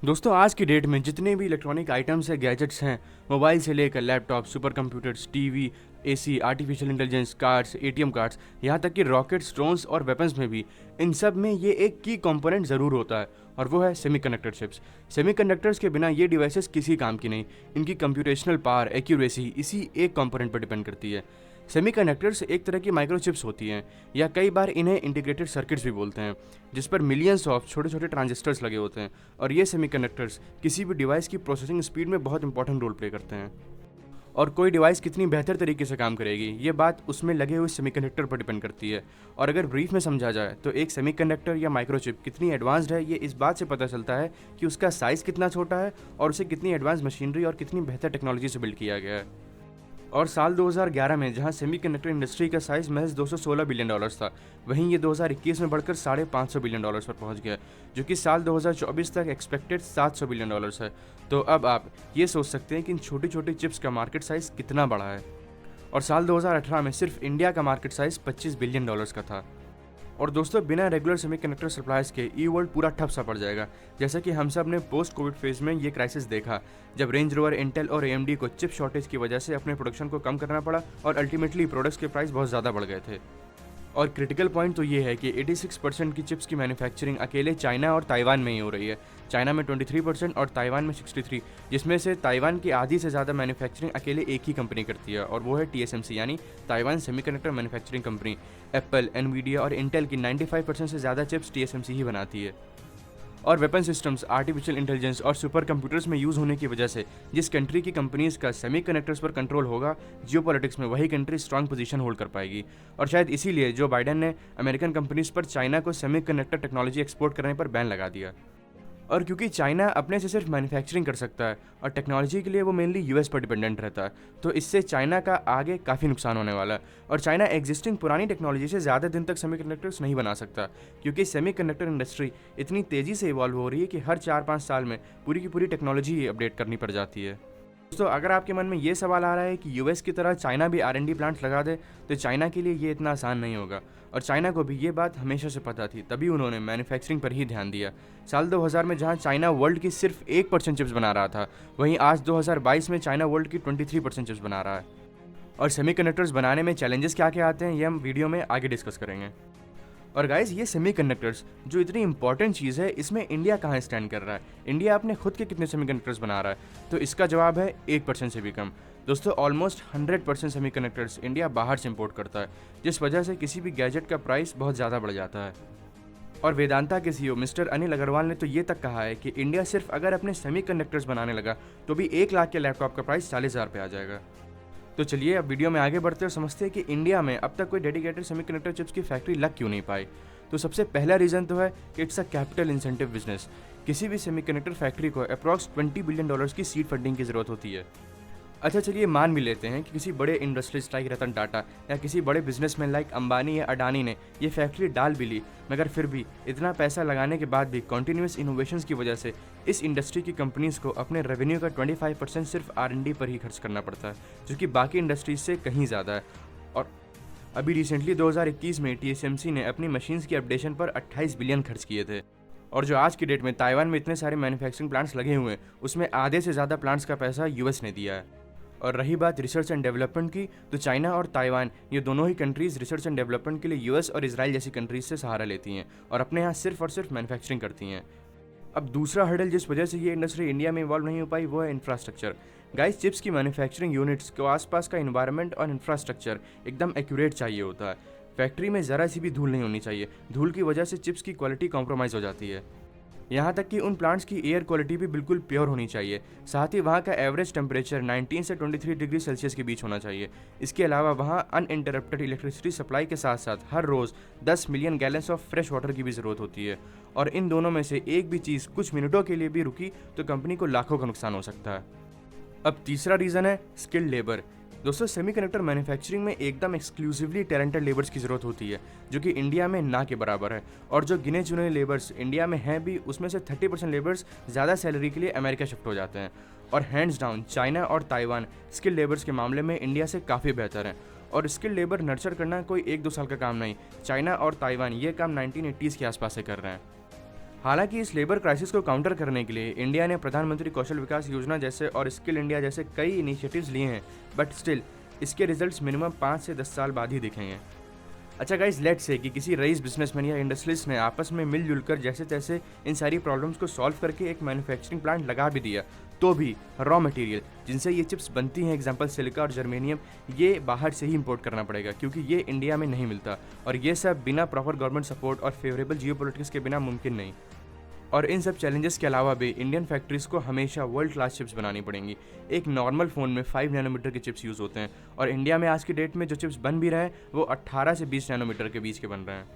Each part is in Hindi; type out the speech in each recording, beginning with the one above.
दोस्तों आज की डेट में जितने भी इलेक्ट्रॉनिक आइटम्स हैं, गैजेट्स हैं, मोबाइल से लेकर laptop, super computers, TV, AC, artificial intelligence, cards, ATM cards, यहाँ तक कि रॉकेट्स, ड्रोन्स और वेपन्स में भी इन सब में ये एक की कंपोनेंट ज़रूर होता है और वो है सेमीकंडक्टर चिप्स। सेमीकंडक्टर्स के बिना ये डिवाइसेस किसी काम की नहीं। इनकी कंप्यूटेशनल पावर, एक्यूरेसी इसी एक कंपोनेंट पर डिपेंड करती है। सेमीकंडक्टर्स एक तरह की माइक्रोचिप्स होती हैं या कई बार इन्हें इंटीग्रेटेड सर्किट्स भी बोलते हैं, जिस पर मिलियंस ऑफ छोटे छोटे ट्रांजिस्टर्स लगे होते हैं और ये सेमीकंडक्टर्स किसी भी डिवाइस की प्रोसेसिंग स्पीड में बहुत इंपॉर्टेंट रोल प्ले करते हैं। और कोई डिवाइस कितनी बेहतर तरीके से काम करेगी ये बात उसमें लगे हुए सेमीकंडक्टर पर डिपेंड करती है। और अगर ब्रीफ में समझा जाए तो एक सेमीकंडक्टर या माइक्रोचिप कितनी एडवांस्ड है ये इस बात से पता चलता है कि उसका साइज़ कितना छोटा है और उसे कितनी एडवांस मशीनरी और कितनी बेहतर टेक्नोलॉजी से बिल्ड किया गया है। और साल 2011 में जहां सेमीकंडक्टर इंडस्ट्री का साइज महज 216 बिलियन डॉलर्स था, वहीं ये 2021 में बढ़कर 550 बिलियन डॉलर्स पर पहुंच गया, जो कि साल 2024 तक एक्सपेक्टेड 700 बिलियन डॉलर्स है। तो अब आप ये सोच सकते हैं कि इन छोटी छोटी चिप्स का मार्केट साइज कितना बड़ा है। और साल 2018 में सिर्फ इंडिया का मार्केट साइज 25 बिलियन डॉलर्स का था। और दोस्तों बिना रेगुलर सेमीकंडक्टर सप्लाईज के ई वर्ल्ड पूरा ठप सा पड़ जाएगा, जैसा कि हम सब ने पोस्ट कोविड फेज में ये क्राइसिस देखा, जब रेंज रोवर, इंटेल और एएमडी को चिप शॉर्टेज की वजह से अपने प्रोडक्शन को कम करना पड़ा और अल्टीमेटली प्रोडक्ट्स के प्राइस बहुत ज़्यादा बढ़ गए थे। और क्रिटिकल पॉइंट तो ये है कि 86% की चिप्स की मैन्युफैक्चरिंग अकेले चाइना और ताइवान में ही हो रही है। चाइना में 23% और ताइवान में 63%, जिसमें से ताइवान की आधी से ज़्यादा मैन्युफैक्चरिंग अकेले एक ही कंपनी करती है और वो है टीएसएमसी यानी Taiwan semiconductor manufacturing company. Apple, Nvidia और इंटेल की 95% से ज़्यादा चिप्स टीएसएमसी ही बनाती है। और वेपन सिस्टम्स, आर्टिफिशियल इंटेलिजेंस और सुपर कंप्यूटर्स में यूज़ होने की वजह से जिस कंट्री की कंपनीज़ का सेमीकंडक्टर्स पर कंट्रोल होगा, जियोपॉलिटिक्स में वही कंट्री स्ट्रांग पोजीशन होल्ड कर पाएगी। और शायद इसीलिए जो बाइडेन ने अमेरिकन कंपनीज पर चाइना को सेमीकंडक्टर टेक्नोलॉजी एक्सपोर्ट करने पर बैन लगा दिया। और क्योंकि चाइना अपने से सिर्फ मैन्युफैक्चरिंग कर सकता है और टेक्नोलॉजी के लिए वो मेनली यूएस पर डिपेंडेंट रहता है, तो इससे चाइना का आगे काफ़ी नुकसान होने वाला है। और चाइना एग्जिस्टिंग पुरानी टेक्नोलॉजी से ज़्यादा दिन तक सेमीकंडक्टर्स नहीं बना सकता, क्योंकि सेमीकंडक्टर इंडस्ट्री इतनी तेज़ी से इवॉल्व हो रही है कि हर 4-5 साल में पूरी की पूरी टेक्नोलॉजी अपडेट करनी पड़ जाती है। दोस्तों अगर आपके मन में ये सवाल आ रहा है कि यूएस की तरह चाइना भी आर&डी प्लांट्स लगा दे, तो चाइना के लिए ये इतना आसान नहीं होगा। और चाइना को भी ये बात हमेशा से पता थी, तभी उन्होंने मैन्युफैक्चरिंग पर ही ध्यान दिया। साल 2000 में जहां चाइना वर्ल्ड की सिर्फ 1% चिप्स बना रहा था, वहीं आज 2022 में चाइना वर्ल्ड की 23% चिप्स बना रहा है। और सेमीकंडक्टर्स बनाने में चैलेंजेस क्या क्या आते हैं ये हम वीडियो में आगे डिस्कस करेंगे। और गाइज ये सेमीकंडक्टर्स जो इतनी इंपॉर्टेंट चीज़ है, इसमें इंडिया कहाँ स्टैंड कर रहा है? इंडिया अपने खुद के कितने सेमीकंडक्टर्स बना रहा है? तो इसका जवाब है 1% से भी कम। दोस्तों ऑलमोस्ट 100% सेमीकंडक्टर्स इंडिया बाहर से इंपोर्ट करता है, जिस वजह से किसी भी गैजेट का प्राइस बहुत ज़्यादा बढ़ जाता है। और वेदांता के सीईओ मिस्टर अनिल अग्रवाल ने तो ये तक कहा है कि इंडिया सिर्फ अगर अपने सेमीकंडक्टर्स बनाने लगा तो भी 1 लाख के लैपटॉप का प्राइस 40,000 पे आ जाएगा। तो चलिए अब वीडियो में आगे बढ़ते और समझते हैं कि इंडिया में अब तक कोई डेडिकेटेड सेमीकंडक्टर चिप्स की फैक्ट्री लग क्यों नहीं पाई। तो सबसे पहला रीज़न तो है कि it's a capital incentive business. किसी भी सेमीकंडक्टर फैक्ट्री को अप्रॉक्स $20 बिलियन की सीड फंडिंग की ज़रूरत होती है। अच्छा चलिए मान भी लेते हैं कि किसी बड़े इंडस्ट्रीज लाइक रतन टाटा या किसी बड़े बिजनेसमैन लाइक अंबानी या अडानी ने ये फैक्ट्री डाल भी ली, मगर फिर भी इतना पैसा लगाने के बाद भी कॉन्टीन्यूस इनोवेशंस की वजह से इस इंडस्ट्री की कंपनीज को अपने रेवेन्यू का 25% सिर्फ आर&डी पर ही खर्च करना पड़ता है, जो कि बाकी इंडस्ट्रीज से कहीं ज़्यादा है। और अभी रिसेंटली 2021 में टीएसएमसी ने अपनी मशीन्स की अपडेशन पर 28 बिलियन खर्च किए थे। और जो आज की डेट में ताइवान में इतने सारे मैन्युफैक्चरिंग प्लांट्स लगे हुए हैं, उसमें आधे से ज़्यादा प्लांट्स का पैसा यूएस ने दिया है। और रही बात रिसर्च एंड डेवलपमेंट की, तो चाइना और ताइवान ये दोनों ही कंट्रीज़ रिसर्च एंड डेवलपमेंट के लिए यूएस और इजराइल जैसी कंट्रीज से सहारा लेती हैं और अपने यहाँ सिर्फ और सिर्फ मैन्युफैक्चरिंग करती हैं। अब दूसरा हर्डल जिस वजह से ये इंडस्ट्री इंडिया में इवॉल्व नहीं हो पाई वो है इंफ्रास्ट्रक्चर। गाइस चिप्स की मैन्युफैक्चरिंग यूनिट्स को आसपास का इन्वायरमेंट और इंफ्रास्ट्रक्चर एकदम एक्यूरेट चाहिए होता है। फैक्ट्री में ज़रा सी भी धूल नहीं होनी चाहिए, धूल की वजह से चिप्स की क्वालिटी कॉम्प्रोमाइज़ हो जाती है। यहाँ तक कि उन प्लांट्स की एयर क्वालिटी भी बिल्कुल प्योर होनी चाहिए। साथ ही वहाँ का एवरेज टेम्परेचर 19 से 23 डिग्री सेल्सियस के बीच होना चाहिए। इसके अलावा वहाँ अनइंटरप्टेड इलेक्ट्रिसिटी सप्लाई के साथ साथ हर रोज़ 10 million gallons of fresh water की भी ज़रूरत होती है। और इन दोनों में से एक भी चीज़ कुछ मिनटों के लिए भी रुकी तो कंपनी को लाखों का नुकसान हो सकता है। अब तीसरा रीज़न है स्किल्ड लेबर। दोस्तों सेमीकंडक्टर मैन्युफैक्चरिंग में एकदम एक्सक्लूसिवली टैलेंटेड लेबर्स की ज़रूरत होती है, जो कि इंडिया में ना के बराबर है। और जो गिने चुने लेबर्स इंडिया में हैं भी, उसमें से 30% लेबर्स ज़्यादा सैलरी के लिए अमेरिका शिफ्ट हो जाते हैं। और हैंड्स डाउन चाइना और ताइवान स्किल्ड लेबर्स के मामले में इंडिया से काफ़ी बेहतर हैं। और स्किल्ड लेबर नर्चर करना कोई 1-2 साल का काम नहीं। चाइना और ताइवान ये काम 1980s के आसपास से कर रहे हैं। हालांकि इस लेबर क्राइसिस को काउंटर करने के लिए इंडिया ने प्रधानमंत्री कौशल विकास योजना जैसे और स्किल इंडिया जैसे कई इनिशिएटिव्स लिए हैं, बट स्टिल इसके रिजल्ट्स मिनिमम 5 से 10 साल बाद ही दिखेंगे। अच्छा गाइस, लेट्स से कि किसी रईस बिजनेसमैन या इंडस्ट्रियलिस्ट ने आपस में मिलजुल कर जैसे तैसे इन सारी प्रॉब्लम्स को सॉल्व करके एक मैन्युफैक्चरिंग प्लांट लगा भी दिया, तो भी रॉ मटेरियल जिनसे ये चिप्स बनती हैं, एग्जांपल सिलिका और जर्मेनियम, ये बाहर से ही इंपोर्ट करना पड़ेगा क्योंकि ये इंडिया में नहीं मिलता, और ये सब बिना प्रॉपर गवर्नमेंट सपोर्ट और फेवरेबल जियोपॉलिटिक्स के बिना मुमकिन नहीं। और इन सब चैलेंजेस के अलावा भी इंडियन फैक्ट्रीज को हमेशा वर्ल्ड क्लास चिप्स बनानी पड़ेंगी। एक नॉर्मल फ़ोन में 5 नैनोमीटर के चिप्स यूज़ होते हैं, और इंडिया में आज की डेट में जो चिप्स बन भी रहे हैं वो 18 से 20 नैनोमीटर के बीच के बन रहे हैं।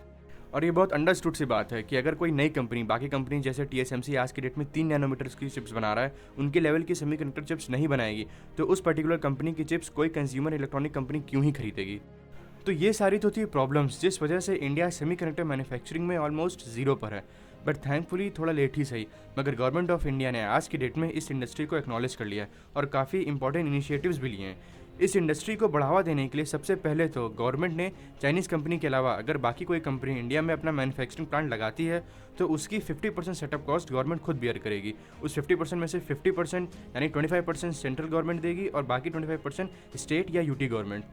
और ये बहुत अंडरस्टूड सी बात है कि अगर कोई नई कंपनी बाकी कंपनी जैसे TSMC आज की डेट में 3 नैनोमीटर की चिप्स बना रहा है, उनके लेवल की सेमीकंडक्टर चिप्स नहीं बनाएगी, तो उस पर्टिकुलर कंपनी की चिप्स कोई कंज्यूमर इलेक्ट्रॉनिक कंपनी क्यों ही खरीदेगी। तो ये सारी तो थी प्रॉब्लम्स जिस वजह से इंडिया सेमीकंडक्टर मैन्युफैक्चरिंग में ऑलमोस्ट ज़ीरो पर है, बट थैंकफुली थोड़ा लेट ही सही, मगर गवर्नमेंट ऑफ इंडिया ने आज की डेट में इस इंडस्ट्री को एक्नॉलेज कर लिया है और काफ़ी इंपॉर्टेंट इनिशिएटिव्स भी लिए हैं। इस इंडस्ट्री को बढ़ावा देने के लिए सबसे पहले तो गवर्नमेंट ने चाइनीज़ कंपनी के अलावा अगर बाकी कोई कंपनी इंडिया में अपना मैन्युफैक्चरिंग प्लांट लगाती है तो उसकी 50% सेटअप कॉस्ट गवर्नमेंट खुद बियर करेगी। उस 50% में से 50% यानी 25% सेंट्रल गवर्नमेंट देगी और बाकी 25% स्टेट या यूटी गवर्नमेंट।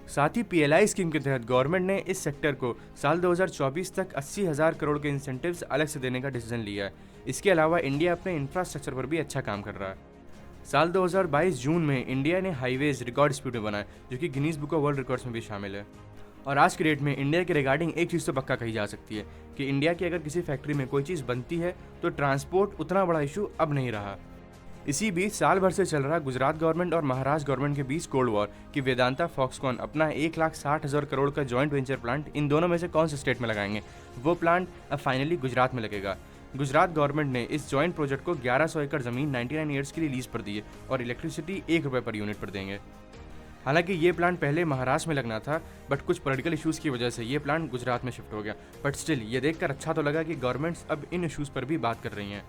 साथ ही PLI स्कीम के तहत गवर्नमेंट ने इस सेक्टर को साल 2024 तक 80,000 करोड़ के इंसेंटिव्स अलग से देने का डिसीजन लिया है। इसके अलावा इंडिया अपने इंफ्रास्ट्रक्चर पर भी अच्छा काम कर रहा है। साल 2022 जून में इंडिया ने हाईवेज रिकॉर्ड स्पीड में बनाए, जो कि Guinness book of world records में भी शामिल है। और आज के डेट में इंडिया के रिगार्डिंग एक चीज़ तो पक्का कही जा सकती है कि इंडिया की अगर किसी फैक्ट्री में कोई चीज़ बनती है तो ट्रांसपोर्ट उतना बड़ा इशू अब नहीं रहा। इसी बीच साल भर से चल रहा गुजरात गवर्नमेंट और महाराष्ट्र गवर्नमेंट के बीच कोल्ड वॉर कि वेदांता फॉक्सकॉन अपना 1,60,000 करोड़ का जॉइंट वेंचर प्लांट इन दोनों में से कौन से स्टेट में लगाएंगे, वो प्लांट अब फाइनली गुजरात में लगेगा। गुजरात गवर्नमेंट ने इस जॉइंट प्रोजेक्ट को 1100 एकड़ ज़मीन 99 ईयर्स के लिए लीज पर दी है और इलेक्ट्रिसिटी ₹1 पर यूनिट पर देंगे। हालांकि ये प्लांट पहले महाराष्ट्र में लगना था, बट कुछ पॉलिटिकल इश्यूज़ की वजह से ये प्लांट गुजरात में शिफ्ट हो गया। बट स्टिल ये देखकर अच्छा तो लगा कि गवर्नमेंट्स अब इन इश्यूज़ पर भी बात कर रही हैं,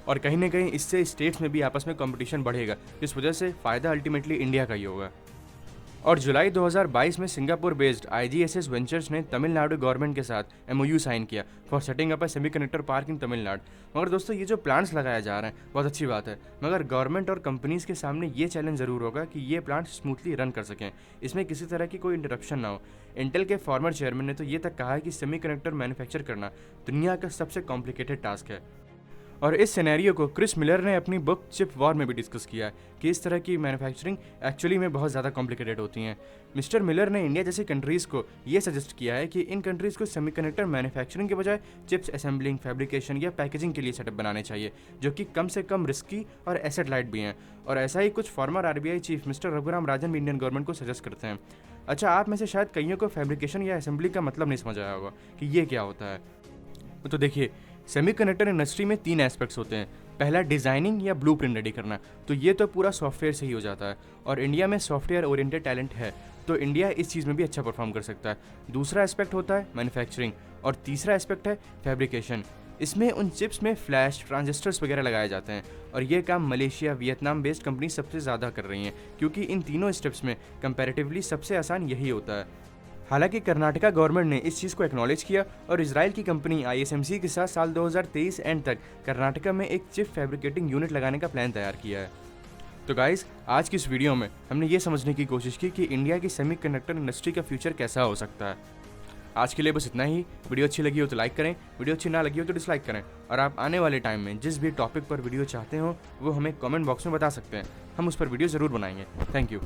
और कहीं ना कहीं इससे स्टेट्स में भी आपस में कंपटीशन बढ़ेगा, जिस वजह से फ़ायदा अल्टीमेटली इंडिया का ही होगा। और जुलाई 2022 में सिंगापुर बेस्ड IGSS वेंचर्स ने तमिलनाडु गवर्नमेंट के साथ MOU साइन किया for setting up a semiconductor park इन तमिलनाडु। मगर दोस्तों, ये जो प्लांट्स लगाए जा रहे हैं बहुत अच्छी बात है, मगर गवर्नमेंट और कंपनीज़ के सामने ये चैलेंज ज़रूर होगा कि ये प्लांट स्मूथली रन कर सकें, इसमें किसी तरह की कोई इंटरप्शन ना हो। इंटेल के फॉर्मर चेयरमैन ने तो ये तक कहा है कि सेमीकंडक्टर मैन्युफैक्चर करना दुनिया का सबसे कॉम्प्लिकेटेड टास्क है। और इस सिनेरियो को क्रिस मिलर ने अपनी बुक चिप वॉर में भी डिस्कस किया है कि इस तरह की मैन्युफैक्चरिंग एक्चुअली में बहुत ज़्यादा कॉम्प्लिकेटेड होती हैं। मिस्टर मिलर ने इंडिया जैसी कंट्रीज़ को ये सजेस्ट किया है कि इन कंट्रीज़ को सेमीकंडक्टर मैन्युफैक्चरिंग के बजाय चिप्स असेंबलिंग, फैब्रिकेशन या पैकेजिंग के लिए सेटअप बनाने चाहिए, जो कि कम से कम रिस्की और एसेट लाइट भी हैं। और ऐसा ही कुछ former RBI chief mister Raghuram Rajan भी इंडियन गवर्नमेंट को सजेस्ट करते हैं। अच्छा, आप में से शायद कईयों को फैब्रिकेशन या असेंबली का मतलब नहीं समझ आया होगा कि ये क्या होता है। तो देखिए, सेमीकंडक्टर इंडस्ट्री में 3 एस्पेक्ट्स होते हैं। पहला डिज़ाइनिंग या ब्लूप्रिंट रेडी करना, तो ये तो पूरा सॉफ्टवेयर से ही हो जाता है, और इंडिया में सॉफ्टवेयर ओरिएंटेड टैलेंट है, तो इंडिया इस चीज़ में भी अच्छा परफॉर्म कर सकता है। दूसरा एस्पेक्ट होता है मैन्युफैक्चरिंग, और तीसरा एस्पेक्ट है फैब्रिकेशन। इसमें उन चिप्स में फ्लैश, ट्रांजिस्टर्स वगैरह लगाए जाते हैं, और ये काम मलेशिया, वियतनाम बेस्ड कंपनी सबसे ज़्यादा कर रही हैं, क्योंकि इन तीनों स्टेप्स में कंपैरेटिवली सबसे आसान यही होता है। हालांकि कर्नाटका गवर्नमेंट ने इस चीज़ को एक्नॉलेज किया और इजराइल की कंपनी ISMC के साथ साल 2023 एंड तक कर्नाटका में एक चिप फैब्रिकेटिंग यूनिट लगाने का प्लान तैयार किया है। तो गाइस, आज की इस वीडियो में हमने ये समझने की कोशिश की कि इंडिया की सेमीकंडक्टर इंडस्ट्री का फ्यूचर कैसा हो सकता है। आज के लिए बस इतना ही। वीडियो अच्छी लगी हो तो लाइक करें, वीडियो अच्छी ना लगी हो तो डिसलाइक करें, और आप आने वाले टाइम में जिस भी टॉपिक पर वीडियो चाहते हो वो हमें कमेंट बॉक्स में बता सकते हैं, हम उस पर वीडियो ज़रूर बनाएंगे। Thank you.